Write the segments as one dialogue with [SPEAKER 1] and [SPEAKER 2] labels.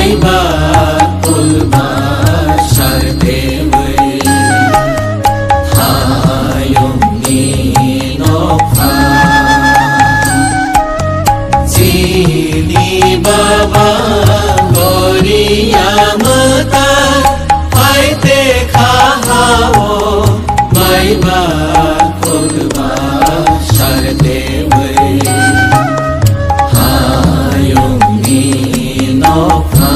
[SPEAKER 1] Maiba kulma sardewe hayong ni nokha Jini baba Garia mata haite khahao Maiba kulma sardewe hayong ni nokha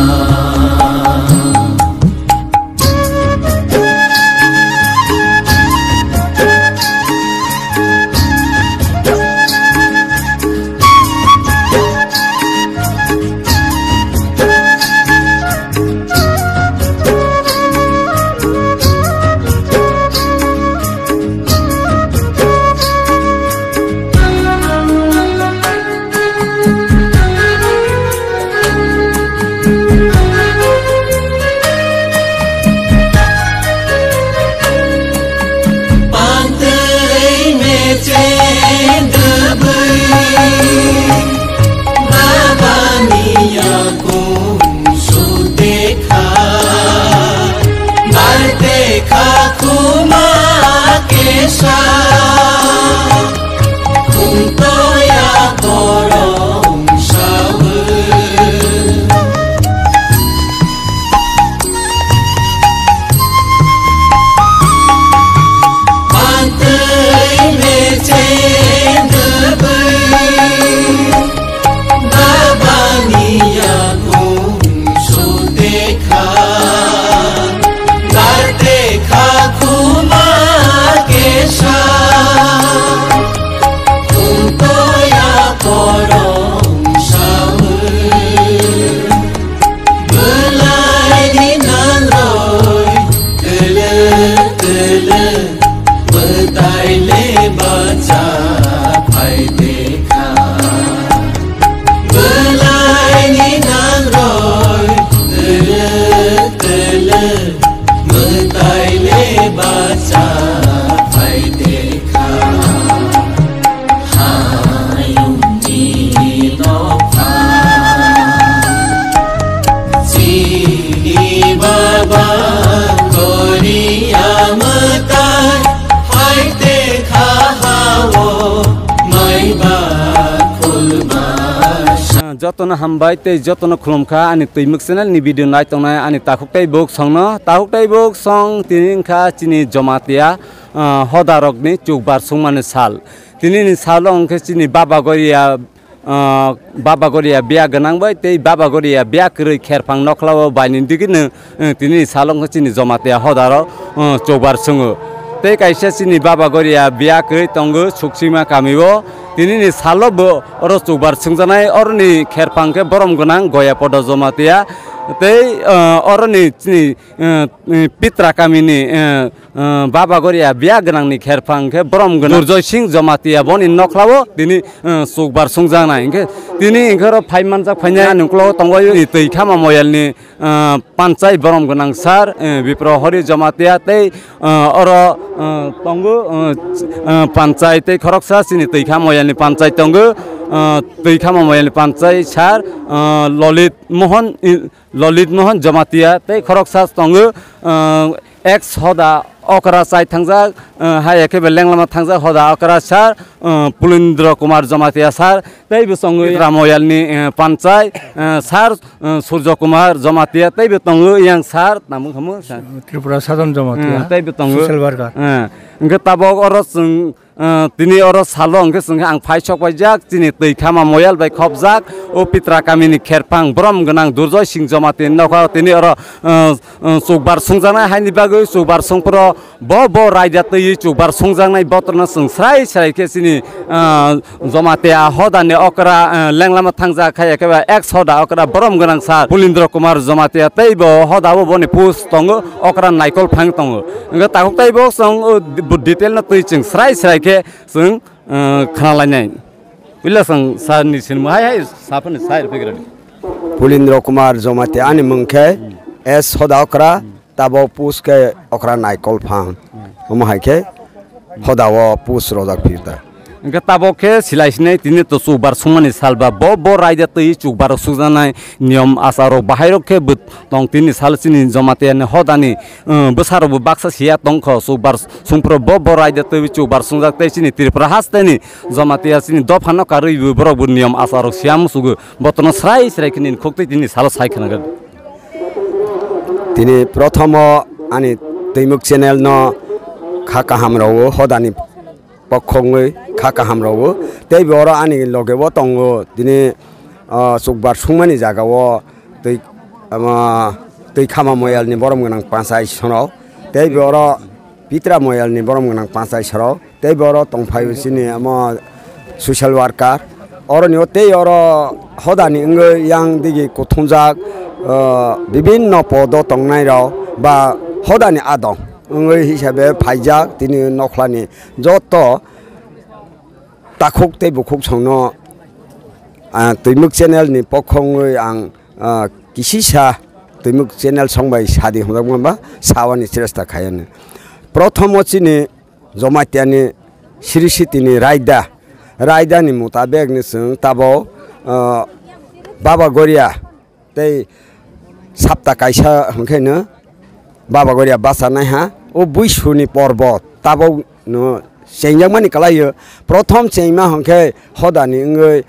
[SPEAKER 2] Jotono hambai te jotono khulumkha ani tuimuk channel ni video nai tongnai ani takhuktai bok songno takhuktai bok song tininka chini Jamatia Hoda rokni Chukbar Sungmani sal tinini salong ke chini Baba Garia Biyak Gwnang bai te Baba Garia Biyak rei kherphang noklawo bainin digine tinini salong ke chini Jamatia Hoda ro Chukbar sungo te kaisa chini Baba Garia Biyak rei tongo suksima kamibo tinini salobo oro Chukbar sungjanai orni kherphangke borom Gwnang goya podo Jamatia tei oroni chini pitra kamini Baba Garia Biyak Gwnang ni kherphangke borom Gwnang Durjoy Singh Jamatia boni noklawo tini Chukbar sungjanai ingke tini ingkaro phaimanjak phaina nuklo tongoyo ni Twikhama Moial ni panchai borom Gwnang sar bipro hori Jamatia tei oro tongo panchai tei khoroksa chini Twikhama Moial ni panchai tongo Twikhama Moial ni panchai sar Lolit Mohan Jamatia tei khoroksa tongo ex Hoda okra chai thangjak hai ekebe lenglama thangjak Hoda okra sar Pulindra Kumar Jamatia sar tei bisongo Moial ni panchai sar Surya Kumar Jamatia tei bitongo yang sar namung khamu
[SPEAKER 3] Tripura Sadam Jamatia
[SPEAKER 2] tei bitongo
[SPEAKER 3] social worker
[SPEAKER 2] ingke tabok oro tini oro salo ingke sungha ang phaisok baijak tini Twikhama Moial bai khopjak o pitra kamini kherphang borom Gwnang Durjoy Singh Jamatia nokha tini oro Chukbar sungjanai haini bagui Chukbar sungpro bo raida tei Chukbar sungjanai botorna srai ke chini Jamatia Hoda ni okra lenglama thangjak khai ekeba ex Hoda okra borom Gwnang sar Pulindra Kumar Jamatia tei bo Hoda bo boni pus tongo okra naikol phang tongo ingke takhuktai bo song detail na tui ching srai ke sung khanalainai bilasang sar ni sinma hai sapani sai pegirani
[SPEAKER 4] Pulindra Kumar Jamatia ani mungkhe es Hoda okra tabo pus ke okra naikol phang haike Hoda wo pus rojak phirta
[SPEAKER 2] Enggak taboknya silaisnya ini tuh Chukbar Sungmani salba bo raida tuh Chukbar Sungmani niom asaro bahayro ke but tong tini sal sini Jamatia ne Hoda ni besar bu baksa sia tong ko Chukbar Sungpro bo raida tuh Chukbar Sungjak teh sini Tripura has teh ni Jamatia sini dopano kari bu bro bu niom asaro siam sugu botono serai kini kokte tini sal sai kena
[SPEAKER 4] tini prothamo ani timuk channel no khaka hamro Hoda ni pokongoi khaka hamro tei boro ani logebo tongo dini Chukbar Sungmani jagao Twikhama Moial ni borom Gwnang pansai sono tei boro pitra Moial ni borom Gwnang pansai soro tei boro tongphai sini amo social worker oro ni tei oro Hoda ni yang digi kothongjak bibinno podo tongnai ro ba Hoda ni adong hisabe phaijak tini nokhlani joto takuk tei bukuk songno timuk channel ni pokhongoi ang kisisa timuk channel songbai sadi homba sawani chesta khayan prothomo chini Jamatia ni sirisiti ni raida ni mutabek ni sung tabo baba Garia tei sapta kaisa hongkhaino baba Garia basa nai ha o buisuni porbot tabo no Sengmani kalayo prothom chengma hongkhe Hoda ni ngoi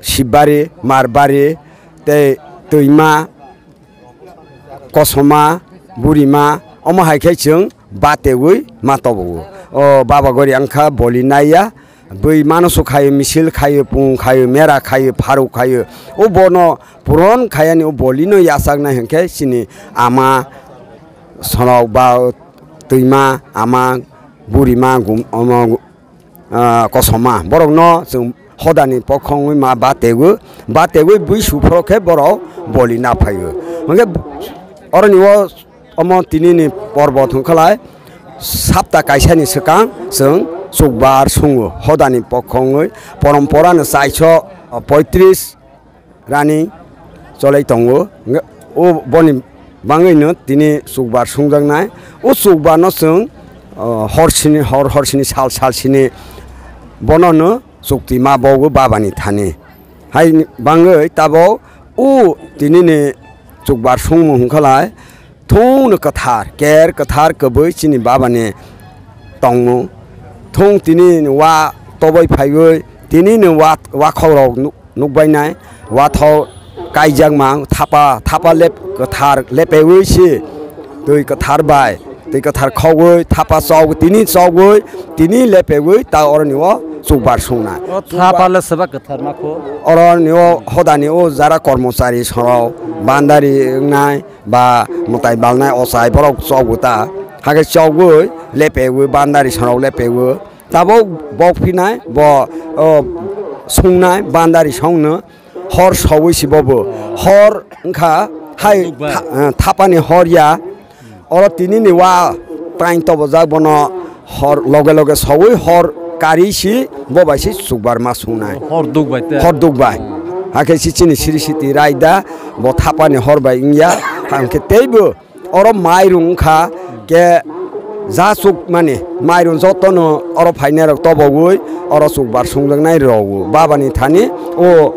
[SPEAKER 4] sibari marbari tei tuima kosoma burima omo haikhe chung bateui matobu o baba Garia angkha boli naya bui manosu khayo misil khayo pung khayo mera khayo pharu khayo o bono puron khayani o bolino yasak na hongkhe sini ama sonok ba tuima ama burima kosoma borok no जों Hoda ni pokhongoi ma bategu bui sufrokhe borok boli na phayo hongke oroni o omo tini ni porbo thungkhalai sapta kaisa ni sekang जों Chukbar sungo Hoda ni pokhongoi parampora no 435 rani cholai tongo o boni bangai no tini Chukbar sungjaknai o Chukbar no जों horsini salsini bono no sukti ma bogo babani thani hai bangai tabo u tini ni Chukbar sungmu hungkhalai thung no Kwthar kaboi chini babani tongmu thung tini wa tobai phaioi tini ni wa khorok nukbainai wa tho kaijak mang thapa lep Kwthar lepewoi si tui Kwthar bai tei Kwthar khogoi thapa chog tini lepewoi ta oroni o Chukbar sungna
[SPEAKER 2] thapa le seba Kwthar mako
[SPEAKER 4] oroni o Hoda ni o jara kormosari sorok bandari ngnai ba mutai balnai osai borok choguta hage chogoi lepewoi bandari sorok lepewoi tabo bokphinai bo sungnai bandari songno hor sawoi sibobo hor ngkha hai thapani horya oro tini ni wa train to bojak bono hor loge sawoi hor karisi bobaisi Chukbar ma sungnai hor dukbai hake sichini sirisiti raida bo thapani horbai ingya hanke teibo oro mairung kha ke jasuk mani mairung jotono oro phainarok tobogoi oro Chukbar sungjaknai rogo babani thani o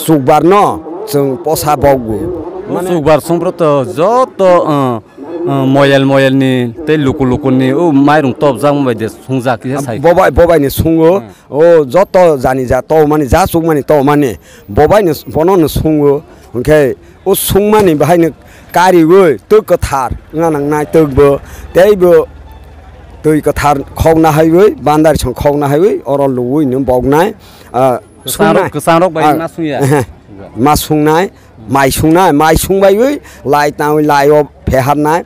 [SPEAKER 4] Chukbar no जों posa bogu
[SPEAKER 2] Chukbar sungproto joto Moial ni tei luku ni o mairung top jang baide sungjak ki sai
[SPEAKER 4] bobai ni sungo o joto jani ja to mani ja sungmani to mani bobai ni bono no sungo hongke o sungmani bahai ni kari goi tu Kwthar nganang nai tugbo teibo tui Kwthar khogna haigoi bandar chong khogna haigoi oro luwi ni bognai
[SPEAKER 2] sangrok bai na suya
[SPEAKER 4] masungnaय माइ sungbaiwi lai tawi lai o pheharnai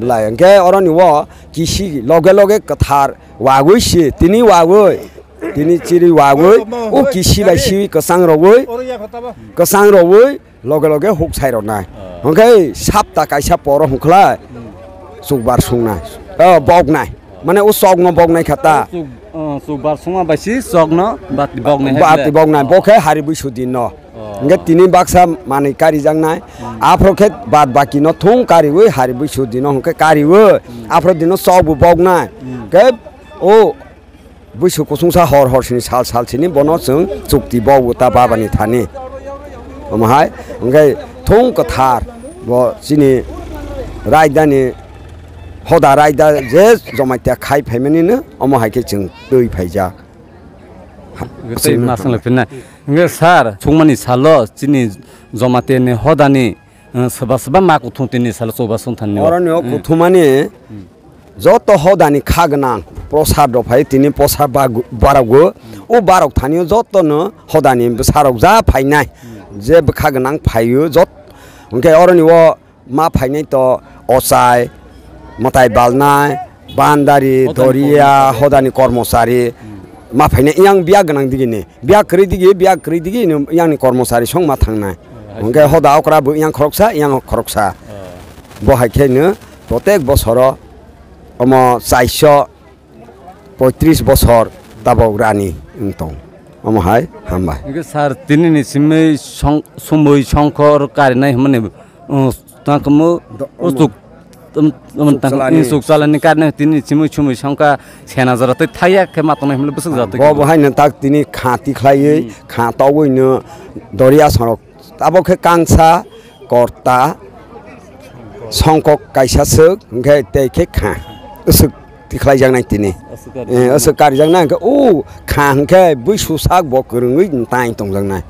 [SPEAKER 4] lai ke oroni wo kisi loge Kwthar wagoi si tini chiri wagoi o kisi bai si kasang rogoi loge huksai ronai hongke sapta kaisa poro hungkhlai Chukbar sungnai bognai mane o sogno bognai khata
[SPEAKER 2] Chukbar sunga baisi sogno bati
[SPEAKER 4] bognai bokhe haribu sudinno nge tini baksa mani kari jangnai afrokhet bad baki no thung kari we haribu sudinno hongke kari we afro dino sogu bognai ke o बैसो कसुंसा हर हरसिनि साल सालसिनि बनो जों जुक्ति बावुता बाबानि थानि ओमहाय ओंखाय थं कथार बो सिनि रायदानि हदा रायदा जे जमाइत्या खाइ फाइमानिनो ओमहायके जों दै फाइजा
[SPEAKER 2] गतै मासंले फिनना इंगे सार सुंगमानि सालो सिनि जमातेनि हदानि सबा सबा माकु थुंतिनि सालो सोबा सुंथानि
[SPEAKER 4] अरन्य कुथुमानि जत हदानि खागनां प्रसाद दफाय तिनि प्रसाद बारावगो ओ बाराव थानियो जतनो हदानि साराव जा फाइनाय जे खागनां फाइयो जत ओंखाय अरन्य मा फाइनाय तो असाय मताय बालनाय बान्दारि दरिया हदानि कर्मचारी मा फाइनाय इयां बिया गनां दिगिनि बिया क्रै दिगि इयांनि कर्मचारी सं मा थांनाय ओंखाय हदा अक्राबो इयां खरकसा बहायखेनो प्रत्येक बছर अम 435 बছर ताबाव रानि दं अमहाय हामबाय
[SPEAKER 2] इंगे सार तिनिनि सिमै सुमै शंकर कारिनाय माने ताकमो उस्तुक सुकसालानि कारने तिनि सिमै सुमै शंका सेना जराते थाया के मातनाय हमले बसक जाते
[SPEAKER 4] बहायनो ताक तिनि खाति खलायै खातावैनो दरिया सरक ताबोखे कांसा कर्ता संकक काइसासो ओंखाय तेखे खा असुक तिखलाय जांनाय तिनि असुक कारी जांनाय ओ खा ओंखे बैसु साक बकरङै ताइ दं जांनाय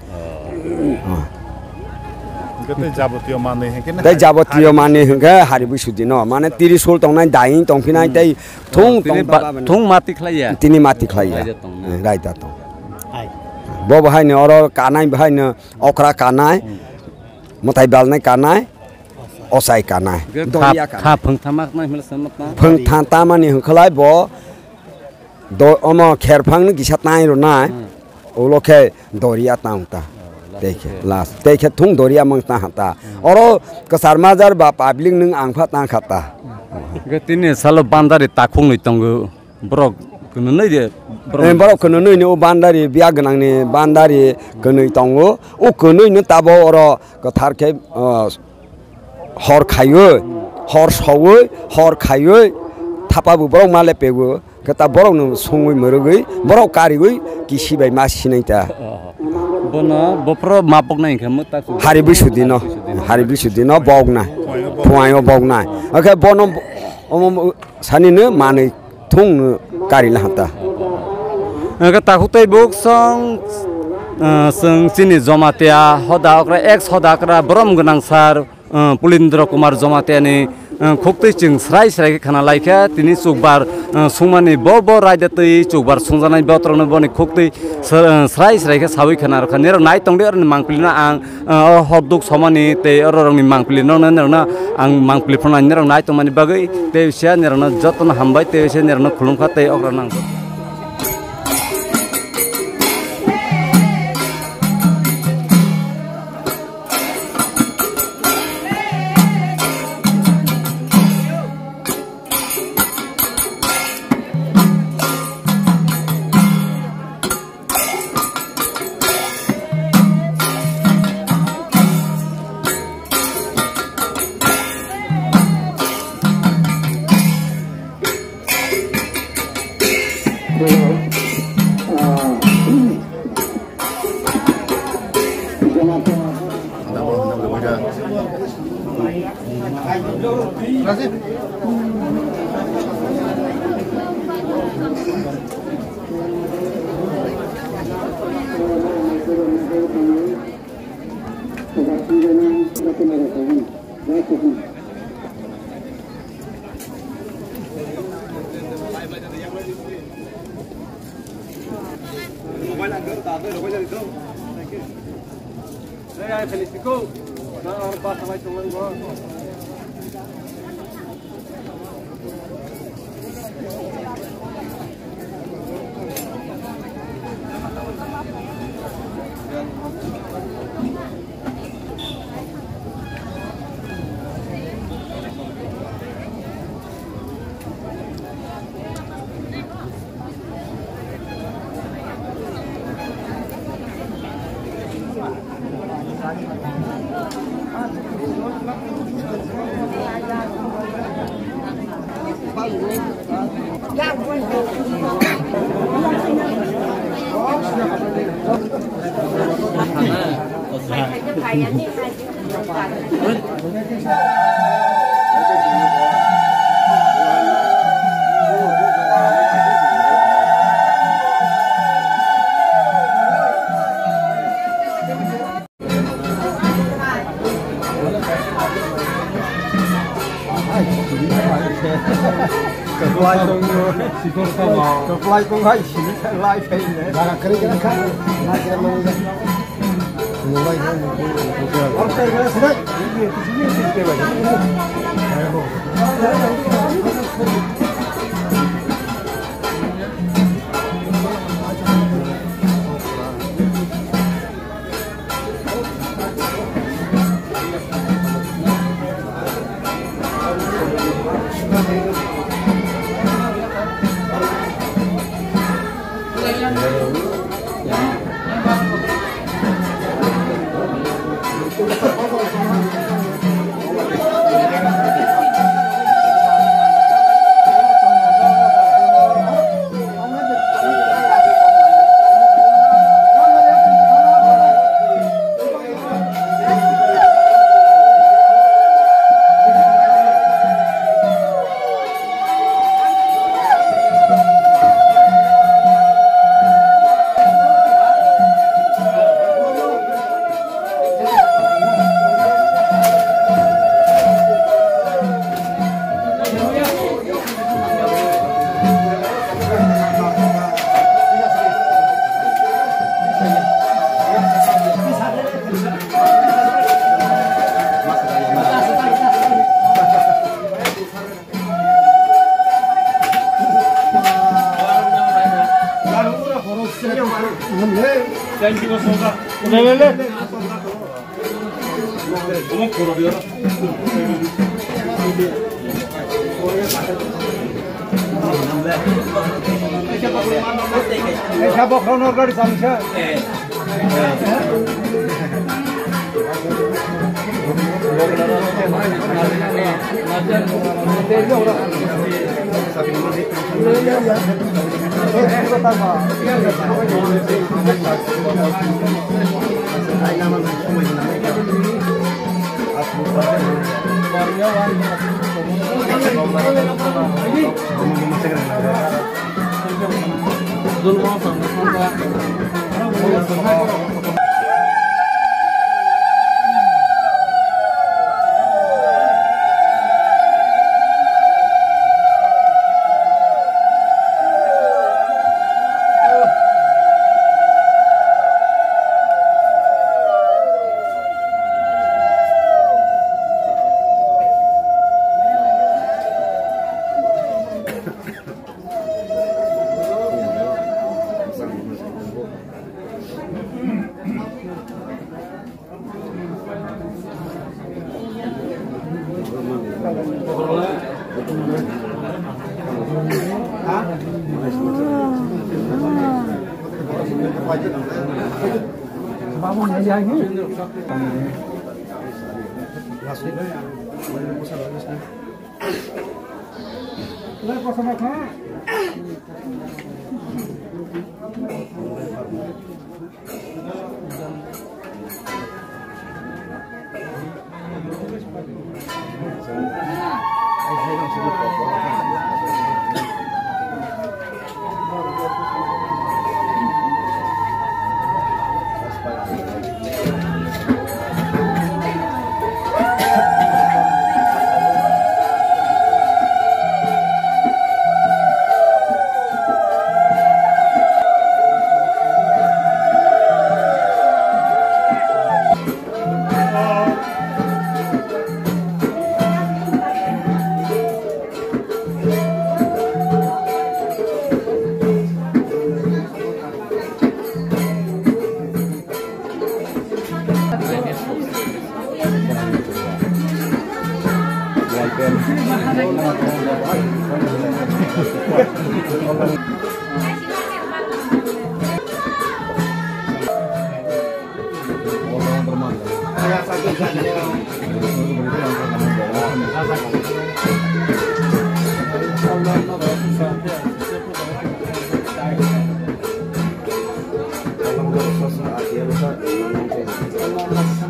[SPEAKER 4] तै जाबतीय माने होंगे हारि बैसु दिन माने 30 सोल तंनाय दाइन तंफिनाय तै थुं
[SPEAKER 2] माति खलाया
[SPEAKER 4] तिनि माति खलाया रायदा दं बो बहायनो अर कानाय बहायनो अखरा कानाय मताय बालनाय कानाय असाय कानाय दरिया
[SPEAKER 2] खा फंथामाक नाय हमले समतना
[SPEAKER 4] फंथाता माने होखलाय बो द अम खेरफांनो गिसातनाय रनाय ओलखे दरिया तांता देखे लास्ट देखे थुं दरिया मंगता हता और कसार माजार बा पब्लिक नों आंफा तांखाता
[SPEAKER 2] गतिनि सालो बान्दारि ताखुं नै तंगो ब्रक कनो नै दे
[SPEAKER 4] ब्रक कनो नै ओ बान्दारि बिया गनांनि बान्दारि कनै तंगो ओ कनैनो ताबो और कथारखे हर खायो हर सवो हर खायो थापाबो ब्रक माले पेगो कता ब्रकनो संगै मरगै ब्रक कारिगै किसिबाय मा सिनायता
[SPEAKER 2] बना बप्र मापक नाय खम ताकु
[SPEAKER 4] हारि बिसुदिन बगना फुआयो बगना ओके बन सानिनो मानै थुं कारि लाहता
[SPEAKER 2] ओके ताकुतै बुक सं चिनि जमातिया हदा अक्रा एक्स हदाक्रा ब्रम गनां सार पुलिन्द्र कुमार जमातियानि खोक्तै चिं स्राय स्राय खाना लायखा तिनि चुकबार सुंमानि ब रायदातै चुकबार सुंजानाय बत्रनो बनि खोक्तै स्राय स्रायखा सावै खाना रखा नेर नाय तंदे अर मांगप्लिना आं हरदुक समानि ते अररंनि मांगप्लिनो नेरना आं मांगप्लिफना नेर नाय तंमानि बागै ते सिया नेरना जतन हामबाय ते सिया नेरना खुलुमखा ते अग्रा नां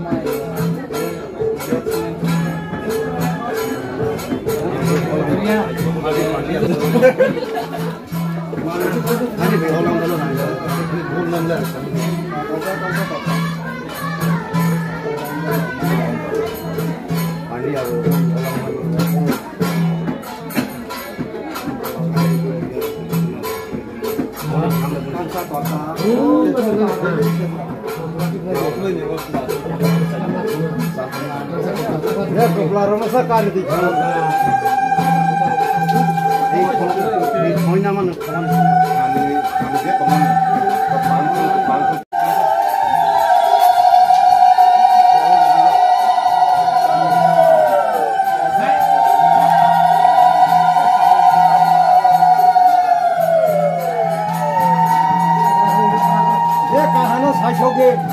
[SPEAKER 5] Allah Hãy subscribe cho kênh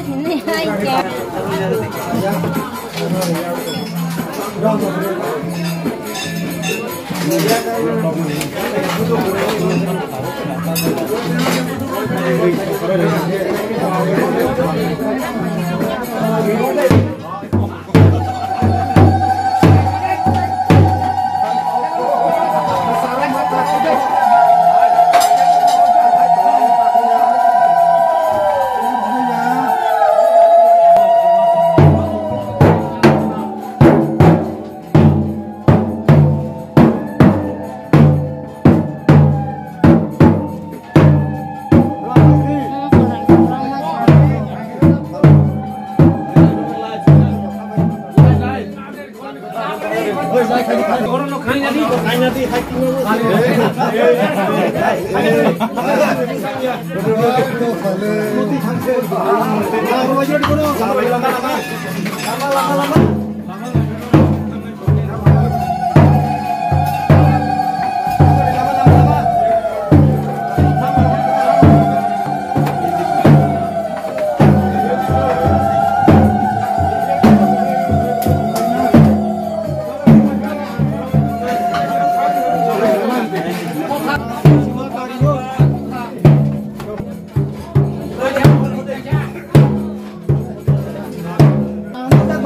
[SPEAKER 5] Ghiền Mì Gõ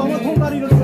[SPEAKER 5] để không bỏ lỡ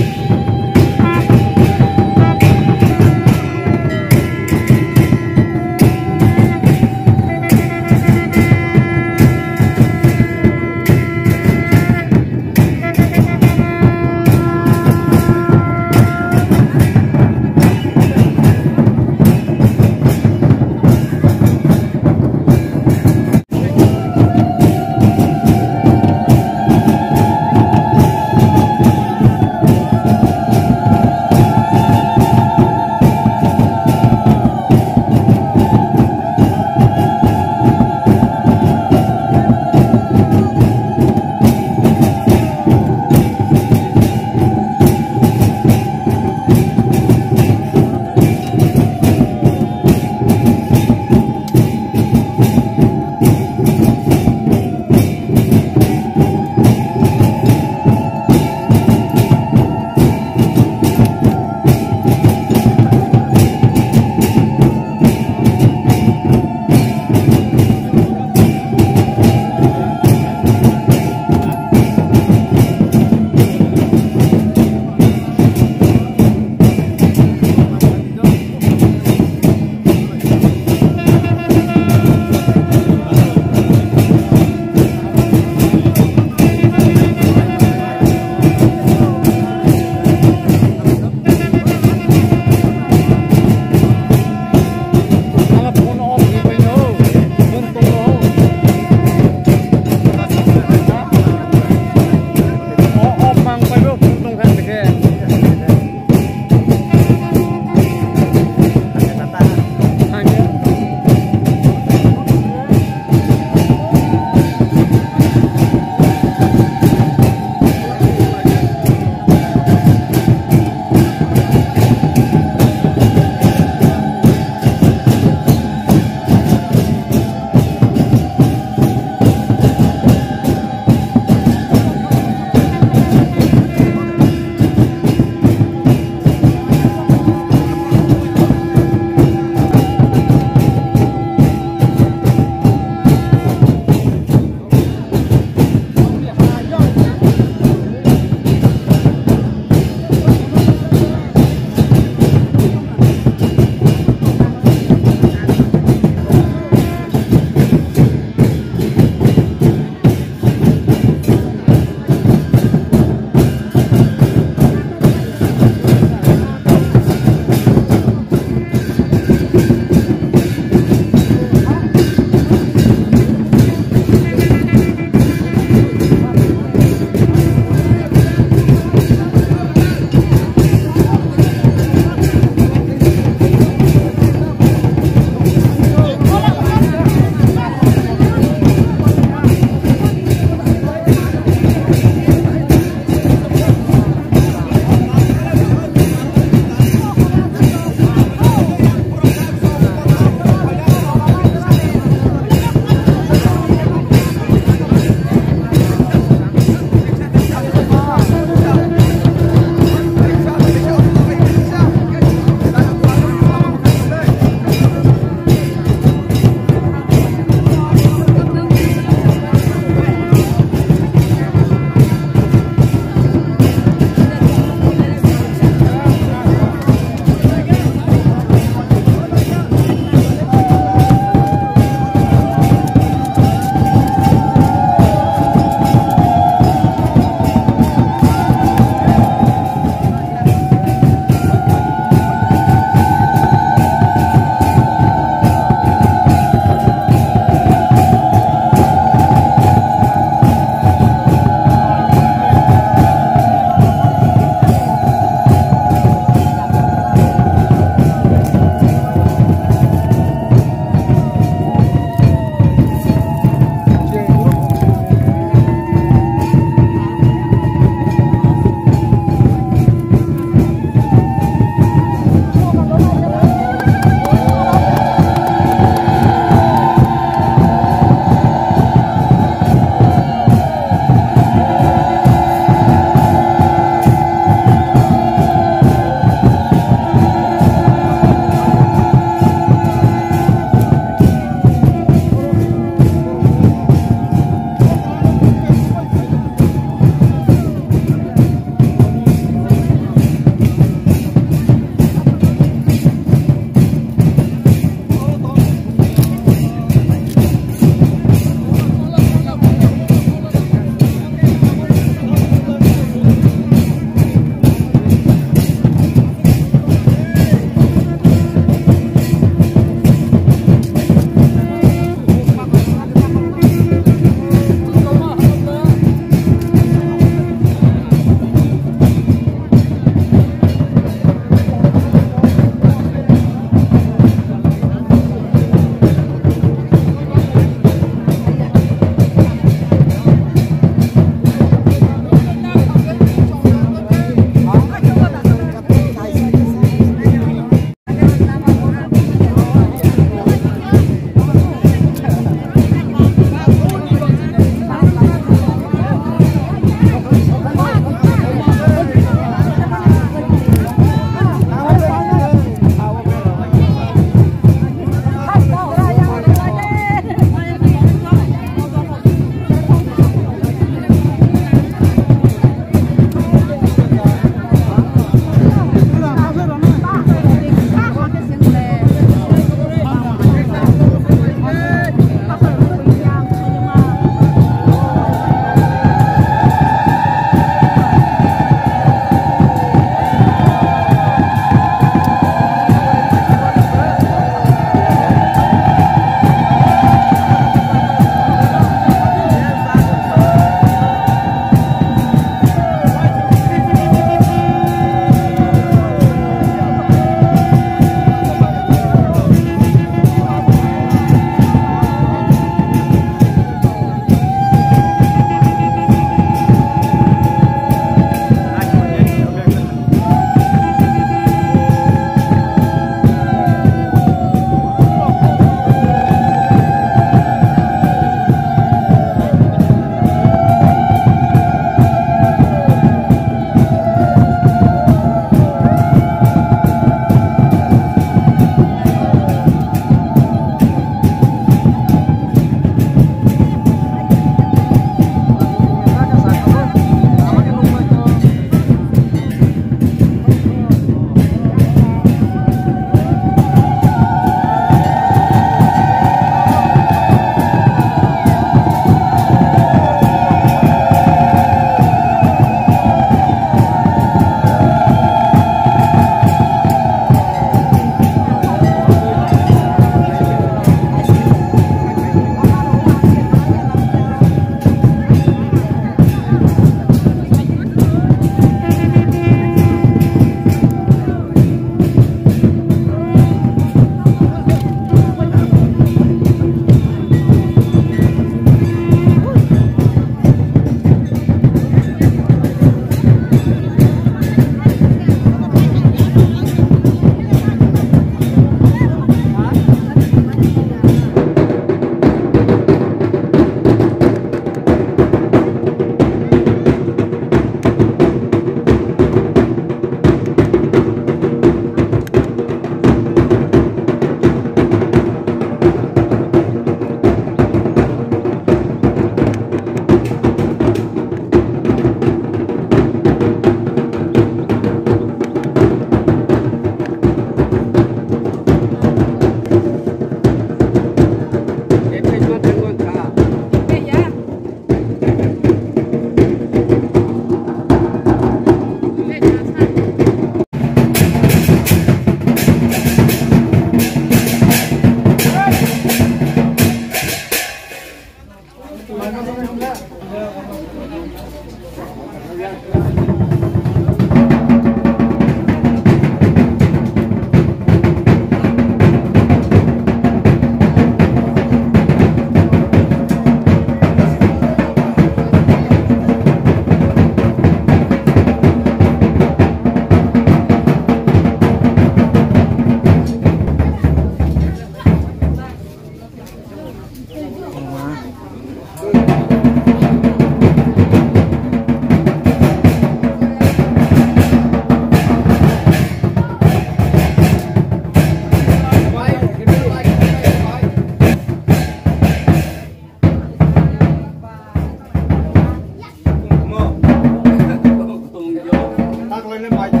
[SPEAKER 3] Kamu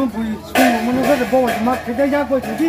[SPEAKER 3] bui, semua mana sahaja bawa cuma kita jago jadi